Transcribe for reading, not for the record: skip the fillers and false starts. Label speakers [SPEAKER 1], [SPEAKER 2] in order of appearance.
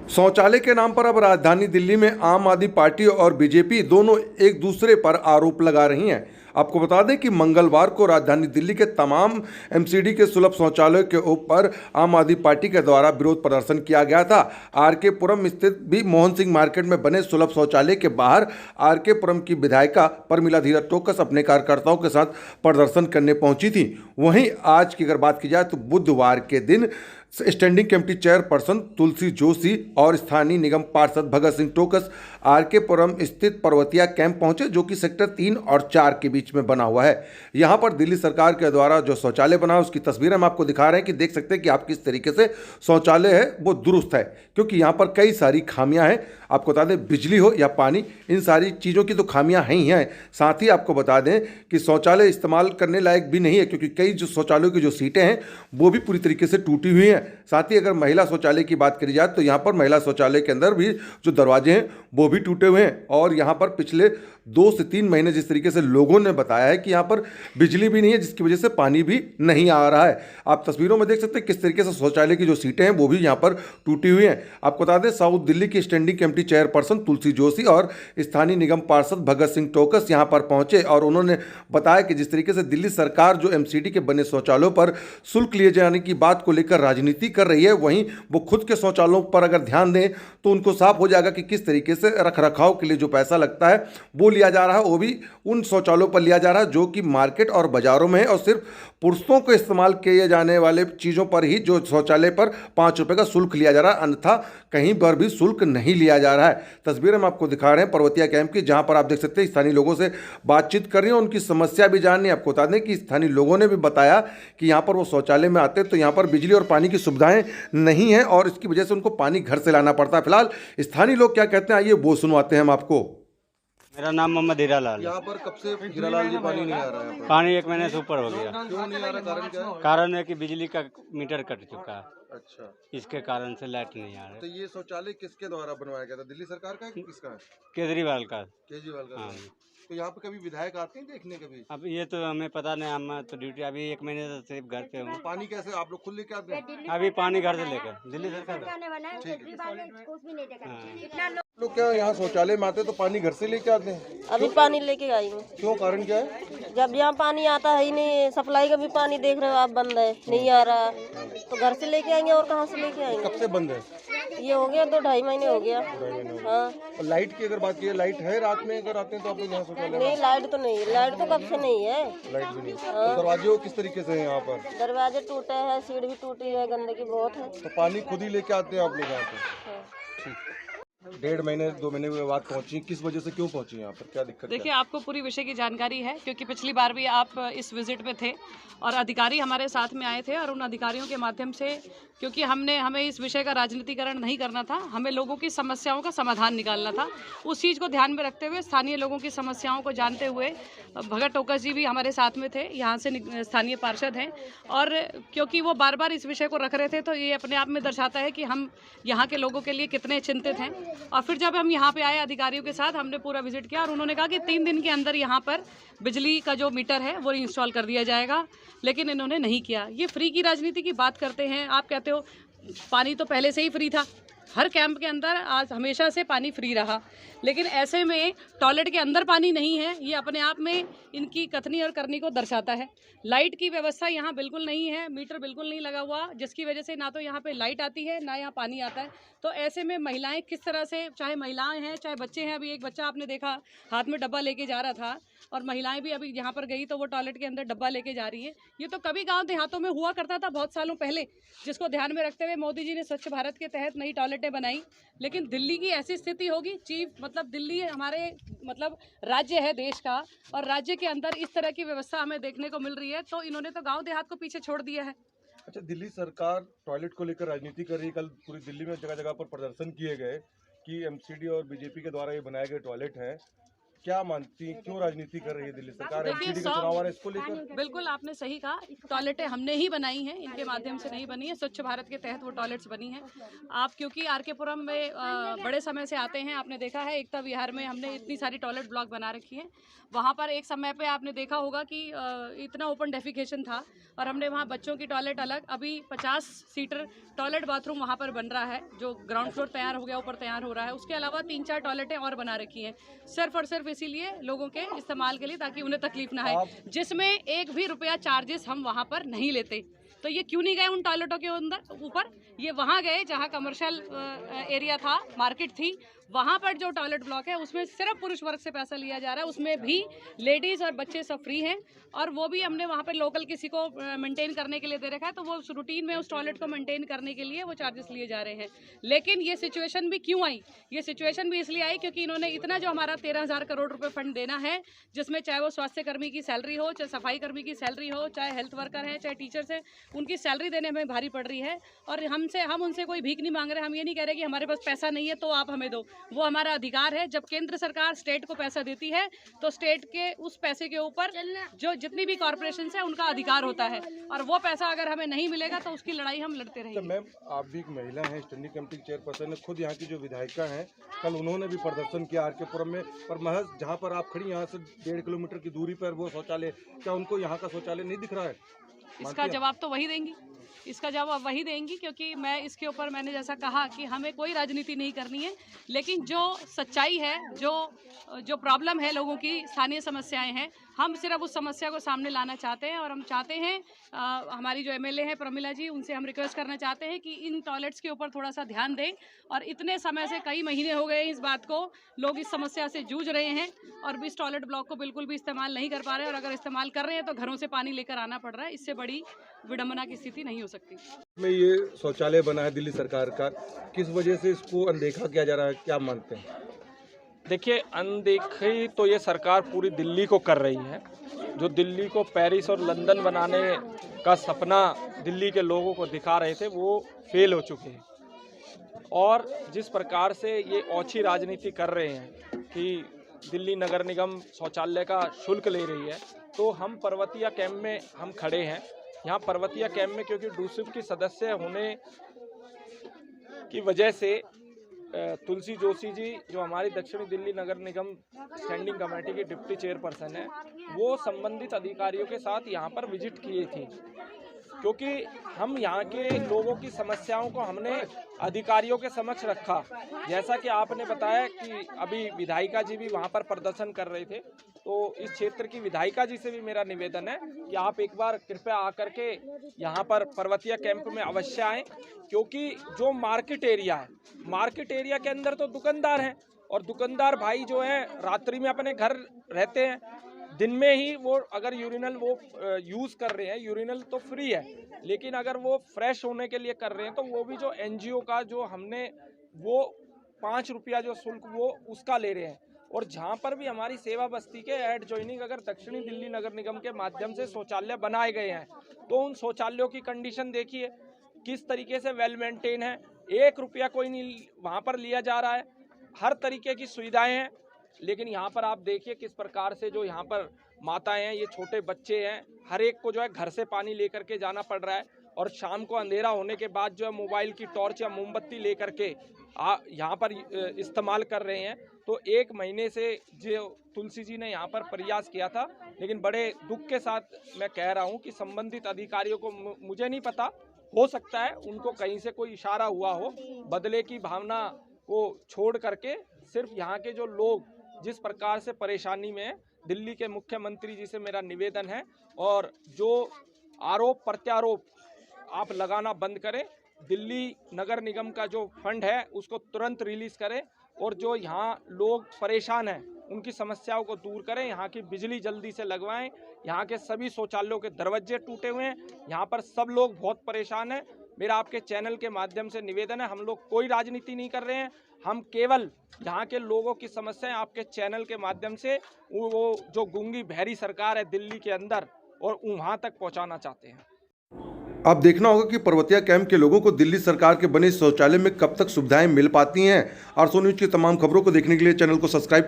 [SPEAKER 1] शौचालय के नाम पर अब राजधानी दिल्ली में आम आदमी पार्टी और बीजेपी दोनों एक दूसरे पर आरोप लगा रही हैं। आपको बता दें कि मंगलवार को राजधानी दिल्ली के तमाम एमसीडी के सुलभ शौचालयों के ऊपर आम आदमी पार्टी के द्वारा विरोध प्रदर्शन किया गया था। आरके पुरम स्थित भी मोहन सिंह मार्केट में बने सुलभ शौचालय के बाहर आरके पुरम की विधायिका परमिला धीरज टोकस अपने कार्यकर्ताओं के साथ प्रदर्शन करने पहुंची थी। वहीं आज की अगर बात की जाए तो बुधवार के दिन स्टैंडिंग कमेटी चेयरपर्सन तुलसी जोशी और स्थानीय निगम पार्षद भगत सिंह टोकस आरके पुरम स्थित पर्वतिया कैंप पहुंचे, जो कि सेक्टर 3 और 4 के बीच में बना हुआ है। यहां पर दिल्ली सरकार के द्वारा जो शौचालय बना है उसकी तस्वीरें हम आपको दिखा रहे हैं कि देख सकते हैं कि आप किस तरीके से शौचालय है वो दुरुस्त है, क्योंकि यहाँ पर कई सारी खामियां हैं। आपको बता दें बिजली हो या पानी, इन सारी चीज़ों की तो खामियां ही हैं। साथ ही आपको बता दें कि शौचालय इस्तेमाल करने लायक भी नहीं है, क्योंकि कई जो शौचालयों की जो सीटें हैं वो भी पूरी तरीके से टूटी हुई हैं। साथ ही अगर महिला शौचालय की बात करी जाए तो यहाँ पर महिला शौचालय के अंदर भी जो दरवाजे हैं वो भी टूटे हुए हैं। और यहाँ पर पिछले 2 से 3 महीने जिस तरीके से लोगों ने बताया है कि यहाँ पर बिजली भी नहीं है, जिसकी वजह से पानी भी नहीं आ रहा है। आप तस्वीरों में देख सकते हैं किस तरीके से शौचालय की जो सीटें हैं वो भी यहाँ पर टूटी हुई हैं। आपको बता दें साउथ दिल्ली की स्टैंडिंग कमेटी चेयरपर्सन तुलसी जोशी और स्थानीय निगम पार्षद भगत सिंह टोकस यहाँ पर पहुंचे और उन्होंने बताया कि जिस तरीके से दिल्ली सरकार जो एमसीडी के बने शौचालयों पर शुल्क लिए जाने की बात को लेकर राजनीति कर रही है, वहीं वो खुद के शौचालयों पर अगर ध्यान दें तो उनको साफ हो जाएगा कि किस तरीके से रखरखाव के लिए जो पैसा लगता है वो लिया जा रहा है, वो भी उन शौचालयों पर लिया जा रहा है जो कि मार्केट और बाजारों में है, और सिर्फ पुरुषों को इस्तेमाल किए जाने वाले चीज़ों पर ही जो शौचालय पर 5 रुपये का शुल्क लिया जा रहा है, अन्यथा कहीं पर भी शुल्क नहीं लिया जा रहा है। तस्वीर हम आपको दिखा रहे हैं पर्वतिया कैंप की, जहां पर आप देख सकते हैं स्थानीय लोगों से बातचीत कर रही हैं, उनकी समस्या भी जान रही है। आपको बता दें कि स्थानीय लोगों ने भी बताया कि यहाँ पर वो शौचालय में आते तो यहाँ पर बिजली और पानी की सुविधाएं नहीं है और इसकी वजह से उनको पानी घर से लाना पड़ता है। फिलहाल स्थानीय लोग क्या कहते हैं आइए वो सुनवाते हैं हम आपको।
[SPEAKER 2] मेरा नाम मोहम्मद हीरालाल है।
[SPEAKER 1] यहाँ पर कब से हीरालाल जी पानी नहीं आ रहा है?
[SPEAKER 2] पानी 1 महीने से ऊपर हो गया।
[SPEAKER 1] क्यों नहीं आ रहा, कारण क्या है?
[SPEAKER 2] कारण है कि बिजली का मीटर कट चुका है,
[SPEAKER 1] अच्छा,
[SPEAKER 2] इसके कारण से लाइट नहीं आ
[SPEAKER 1] तो
[SPEAKER 2] रहा।
[SPEAKER 1] ये शौचालय किसके द्वारा बनवाया गया था? दिल्ली सरकार का है कि किसका है?
[SPEAKER 2] केजरीवाल का।
[SPEAKER 1] केजरीवाल का
[SPEAKER 2] हाँ।
[SPEAKER 1] है। तो यहाँ पे कभी विधायक आते हैं देखने कभी?
[SPEAKER 2] अब ये तो हमें पता नहीं, हम तो ड्यूटी अभी 1 महीने से सिर्फ घर पे हूँ।
[SPEAKER 1] पानी कैसे आप लोग खुद लेके आते हैं?
[SPEAKER 2] अभी पानी घर से लेकर दिल्ली सरकार का। हाँ।
[SPEAKER 1] लोग क्या यहाँ शौचालय में आते हैं तो पानी घर से लेके आते हैं?
[SPEAKER 3] अभी पानी लेके आई हूँ।
[SPEAKER 1] क्यों, कारण क्या है?
[SPEAKER 3] जब यहाँ पानी आता है ही नहीं, सप्लाई का भी पानी देख रहे हो आप बंद है, नहीं आ रहा, तो घर से लेके आएंगे और कहाँ से लेके आएंगे?
[SPEAKER 1] कब से बंद है?
[SPEAKER 3] ये हो गया 2-2.5 महीने हो गया। हाँ,
[SPEAKER 1] और लाइट की अगर बात की, लाइट है रात में अगर आते हैं तो आप लोग यहाँ शौचालय में?
[SPEAKER 3] नहीं लाइट तो नहीं, लाइट तो कब से नहीं है।
[SPEAKER 1] लाइट भी नहीं। तो दरवाजे किस तरीके से हैं यहाँ पर?
[SPEAKER 3] दरवाजे टूटे हैं, सीढ़ी भी टूटी है, गंदगी बहुत है।
[SPEAKER 1] तो पानी खुद ही लेके आते हैं आप लोग यहाँ पे?
[SPEAKER 3] हाँ।
[SPEAKER 1] ठीक। 1.5 महीने 2 महीने के बाद पहुंची, किस वजह से क्यों पहुंची यहाँ पर, क्या दिक्कत?
[SPEAKER 4] देखिए आपको पूरी विषय की जानकारी है, क्योंकि पिछली बार भी आप इस विजिट में थे और अधिकारी हमारे साथ में आए थे और उन अधिकारियों के माध्यम से, क्योंकि हमें इस विषय का राजनीतिकरण नहीं करना था, हमें लोगों की समस्याओं का समाधान निकालना था। उस चीज़ को ध्यान में रखते हुए, स्थानीय लोगों की समस्याओं को जानते हुए भगत टोकस जी भी हमारे साथ में थे, यहाँ से स्थानीय पार्षद हैं, और क्योंकि वो बार बार इस विषय को रख रहे थे तो ये अपने आप में दर्शाता है कि हम यहाँ के लोगों के लिए कितने चिंतित हैं। और फिर जब हम यहाँ पे आए अधिकारियों के साथ, हमने पूरा विजिट किया और उन्होंने कहा कि 3 दिन के अंदर यहाँ पर बिजली का जो मीटर है वो इंस्टॉल कर दिया जाएगा, लेकिन इन्होंने नहीं किया। ये फ्री की राजनीति की बात करते हैं। आप कहते हो पानी तो पहले से ही फ्री था, हर कैंप के अंदर आज हमेशा से पानी फ्री रहा, लेकिन ऐसे में टॉयलेट के अंदर पानी नहीं है, ये अपने आप में इनकी कथनी और करनी को दर्शाता है। लाइट की व्यवस्था यहाँ बिल्कुल नहीं है, मीटर बिल्कुल नहीं लगा हुआ, जिसकी वजह से ना तो यहाँ पे लाइट आती है ना यहाँ पानी आता है। तो ऐसे में महिलाएं किस तरह से, चाहे महिलाएं हैं चाहे बच्चे हैं, अभी एक बच्चा आपने देखा हाथ में डब्बा लेके जा रहा था, और महिलाएं भी अभी यहाँ पर गई तो वो टॉयलेट के अंदर डब्बा लेके जा रही है। ये तो कभी गांव देहातों में हुआ करता था बहुत सालों पहले, जिसको ध्यान में रखते हुए मोदी जी ने स्वच्छ भारत के तहत नई टॉयलेटें बनाई। लेकिन दिल्ली की ऐसी स्थिति होगी, दिल्ली हमारे राज्य है देश का, और राज्य के अंदर इस तरह की व्यवस्था हमें देखने को मिल रही है, तो इन्होंने तो गाँव देहात को पीछे छोड़ दिया है।
[SPEAKER 1] अच्छा, दिल्ली सरकार टॉयलेट को लेकर राजनीति कर रही है। कल पूरी दिल्ली में जगह जगह पर प्रदर्शन किए गए कि एमसीडी और बीजेपी के द्वारा ये बनाए गए टॉयलेट हैं, क्या मानती हैं, क्यों राजनीति कर रही है दिल्ली सरकार?
[SPEAKER 4] देखिए,
[SPEAKER 1] एमसीडी का चुनाव आ रहा है, इसको लेकर
[SPEAKER 4] बिल्कुल आपने सही कहा। टॉयलेटें हमने ही बनाई हैं, इनके माध्यम से नहीं बनी है। स्वच्छ भारत के तहत वो टॉयलेट्स बनी हैं। आप क्योंकि आर के पुरम में बड़े समय से आते हैं, आपने देखा है एकता विहार में हमने इतनी सारी टॉयलेट ब्लॉक बना रखी है। वहाँ पर एक समय पे आपने देखा होगा कि इतना ओपन डेफिकेशन था और हमने वहाँ बच्चों की टॉयलेट अलग, अभी 50 सीटर टॉयलेट बाथरूम वहाँ पर बन रहा है, जो ग्राउंड फ्लोर तैयार हो गया, ऊपर तैयार हो रहा है। उसके अलावा 3-4 टॉयलेटें और बना रखी हैं, सिर्फ और सिर्फ इसीलिए लोगों के इस्तेमाल के लिए, ताकि उन्हें तकलीफ ना आए, जिसमें 1 भी रुपया चार्जेस हम वहाँ पर नहीं लेते। तो ये क्यों नहीं गए उन टॉयलेटों के अंदर ऊपर? ये वहाँ गए जहाँ कमर्शियल एरिया था, मार्केट थी, वहाँ पर जो टॉयलेट ब्लॉक है उसमें सिर्फ पुरुष वर्ग से पैसा लिया जा रहा है, उसमें भी लेडीज़ और बच्चे सब फ्री हैं, और वो भी हमने वहाँ पर लोकल किसी को मेंटेन करने के लिए दे रखा है, तो वो रूटीन में उस टॉयलेट को मेंटेन करने के लिए वो चार्जेस लिए जा रहे हैं। लेकिन ये सिचुएशन भी क्यों आई? ये सिचुएशन भी इसलिए आई क्योंकि इन्होंने इतना जो हमारा 13,000 करोड़ रुपए फंड देना है, जिसमें चाहे वो स्वास्थ्य कर्मी की सैलरी हो, चाहे सफाई कर्मी की सैलरी हो, चाहे हेल्थ वर्कर है, चाहे टीचर्स है, उनकी सैलरी देने में भारी पड़ रही है। और हम उनसे कोई भीख नहीं मांग रहे, हम ये नहीं कह रहे कि हमारे पास पैसा नहीं है तो आप हमें दो, वो हमारा अधिकार है। जब केंद्र सरकार स्टेट को पैसा देती है तो स्टेट के उस पैसे के ऊपर जो जितनी भी कॉर्पोरेशन है उनका अधिकार होता है, और वो पैसा अगर हमें नहीं मिलेगा तो उसकी लड़ाई हम लड़ते रहेंगे।
[SPEAKER 1] मैम, आप भी एक महिला हैं, स्टैंडिंग कमेटी चेयरपर्सन है, खुद यहाँ की जो विधायिका हैं, कल उन्होंने भी प्रदर्शन किया आर के पुरम में, पर महज जहाँ पर आप खड़ी यहाँ से 1.5 किलोमीटर की दूरी पर वो शौचालय, क्या उनको यहाँ का शौचालय नहीं दिख रहा है?
[SPEAKER 4] इसका जवाब तो वही देंगी, इसका जवाब वही देंगी, क्योंकि मैं इसके ऊपर मैंने जैसा कहा कि हमें कोई राजनीति नहीं करनी है, लेकिन जो सच्चाई है, जो प्रॉब्लम है, लोगों की स्थानीय समस्याएं हैं, हम सिर्फ उस समस्या को सामने लाना चाहते हैं। और हम चाहते हैं, हमारी जो एमएलए हैं प्रमिला जी, उनसे हम रिक्वेस्ट करना चाहते हैं कि इन टॉयलेट्स के ऊपर थोड़ा सा ध्यान दें। और इतने समय से, कई महीने हो गए इस बात को, लोग इस समस्या से जूझ रहे हैं और इस टॉयलेट ब्लॉक को बिल्कुल भी इस्तेमाल नहीं कर पा रहे हैं, और अगर इस्तेमाल कर रहे हैं तो घरों से पानी लेकर आना पड़ रहा है। इससे बड़ी विडंबना की स्थिति नहीं हो सकती।
[SPEAKER 1] में ये शौचालय बना है दिल्ली सरकार का, किस वजह से इसको अनदेखा किया जा रहा है, क्या मानते हैं?
[SPEAKER 5] देखिए, अनदेखी तो ये सरकार पूरी दिल्ली को कर रही है। जो दिल्ली को पेरिस और लंदन बनाने का सपना दिल्ली के लोगों को दिखा रहे थे, वो फेल हो चुके हैं। और जिस प्रकार से ये ओछी राजनीति कर रहे हैं कि दिल्ली नगर निगम शौचालय का शुल्क ले रही है, तो हम पर्वतिया कैंप में हम खड़े हैं। यहाँ पर्वतिया कैंप में क्योंकि डूसिब की सदस्य होने की वजह से तुलसी जोशी जी, जो हमारी दक्षिणी दिल्ली नगर निगम स्टैंडिंग कमेटी की डिप्टी चेयरपर्सन है, वो संबंधित अधिकारियों के साथ यहाँ पर विजिट किए थे, क्योंकि हम यहाँ के लोगों की समस्याओं को हमने अधिकारियों के समक्ष रखा। जैसा कि आपने बताया कि अभी विधायिका जी भी वहाँ पर प्रदर्शन कर रहे थे, तो इस क्षेत्र की विधायिका जी से भी मेरा निवेदन है कि आप एक बार कृपया आकर के यहाँ पर पर्वतिया कैंप में अवश्य आएँ, क्योंकि जो मार्केट एरिया है, मार्केट एरिया के अंदर तो दुकानदार हैं, और दुकानदार भाई जो हैं रात्रि में अपने घर रहते हैं, दिन में ही वो अगर यूरिनल वो यूज़ कर रहे हैं, यूरिनल तो फ्री है, लेकिन अगर वो फ्रेश होने के लिए कर रहे हैं तो वो भी जो एनजीओ का जो हमने वो 5 रुपया जो शुल्क वो उसका ले रहे हैं। और जहाँ पर भी हमारी सेवा बस्ती के एडजॉइनिंग अगर दक्षिणी दिल्ली नगर निगम के माध्यम से शौचालय बनाए गए हैं, तो उन शौचालयों की कंडीशन देखिए किस तरीके से वेल मेंटेन है। 1 रुपया कोई नहीं वहाँ पर लिया जा रहा है, हर तरीके की सुविधाएं हैं। लेकिन यहाँ पर आप देखिए किस प्रकार से जो यहाँ पर माताएं हैं, ये छोटे बच्चे हैं, हर एक को जो है घर से पानी लेकर के जाना पड़ रहा है, और शाम को अंधेरा होने के बाद जो है मोबाइल की टॉर्च या मोमबत्ती लेकर के यहाँ पर इस्तेमाल कर रहे हैं। तो 1 महीने से जो तुलसी जी ने यहाँ पर प्रयास किया था, लेकिन बड़े दुख के साथ मैं कह रहा हूँ कि संबंधित अधिकारियों को, मुझे नहीं पता, हो सकता है उनको कहीं से कोई इशारा हुआ हो, बदले की भावना को छोड़ करके सिर्फ यहाँ के जो लोग जिस प्रकार से परेशानी में है, दिल्ली के मुख्यमंत्री जी से मेरा निवेदन है, और जो आरोप प्रत्यारोप आप लगाना बंद करें, दिल्ली नगर निगम का जो फंड है उसको तुरंत रिलीज करें, और जो यहाँ लोग परेशान हैं उनकी समस्याओं को दूर करें। यहाँ की बिजली जल्दी से लगवाएं। यहाँ के सभी शौचालयों के दरवाजे टूटे हुए हैं, यहाँ पर सब लोग बहुत परेशान हैं। मेरा आपके चैनल के माध्यम से निवेदन है, हम लोग कोई राजनीति नहीं कर रहे हैं, हम केवल यहाँ के लोगों की समस्याएं आपके चैनल के माध्यम से वो जो गूंगी बहरी सरकार है दिल्ली के अंदर, और वहाँ तक पहुँचाना चाहते हैं।
[SPEAKER 1] अब देखना होगा कि पर्वतिया कैंप के लोगों को दिल्ली सरकार के बने शौचालय में कब तक सुविधाएं मिल पाती हैं। आरसू न्यूज़ की तमाम खबरों को देखने के लिए चैनल को सब्सक्राइब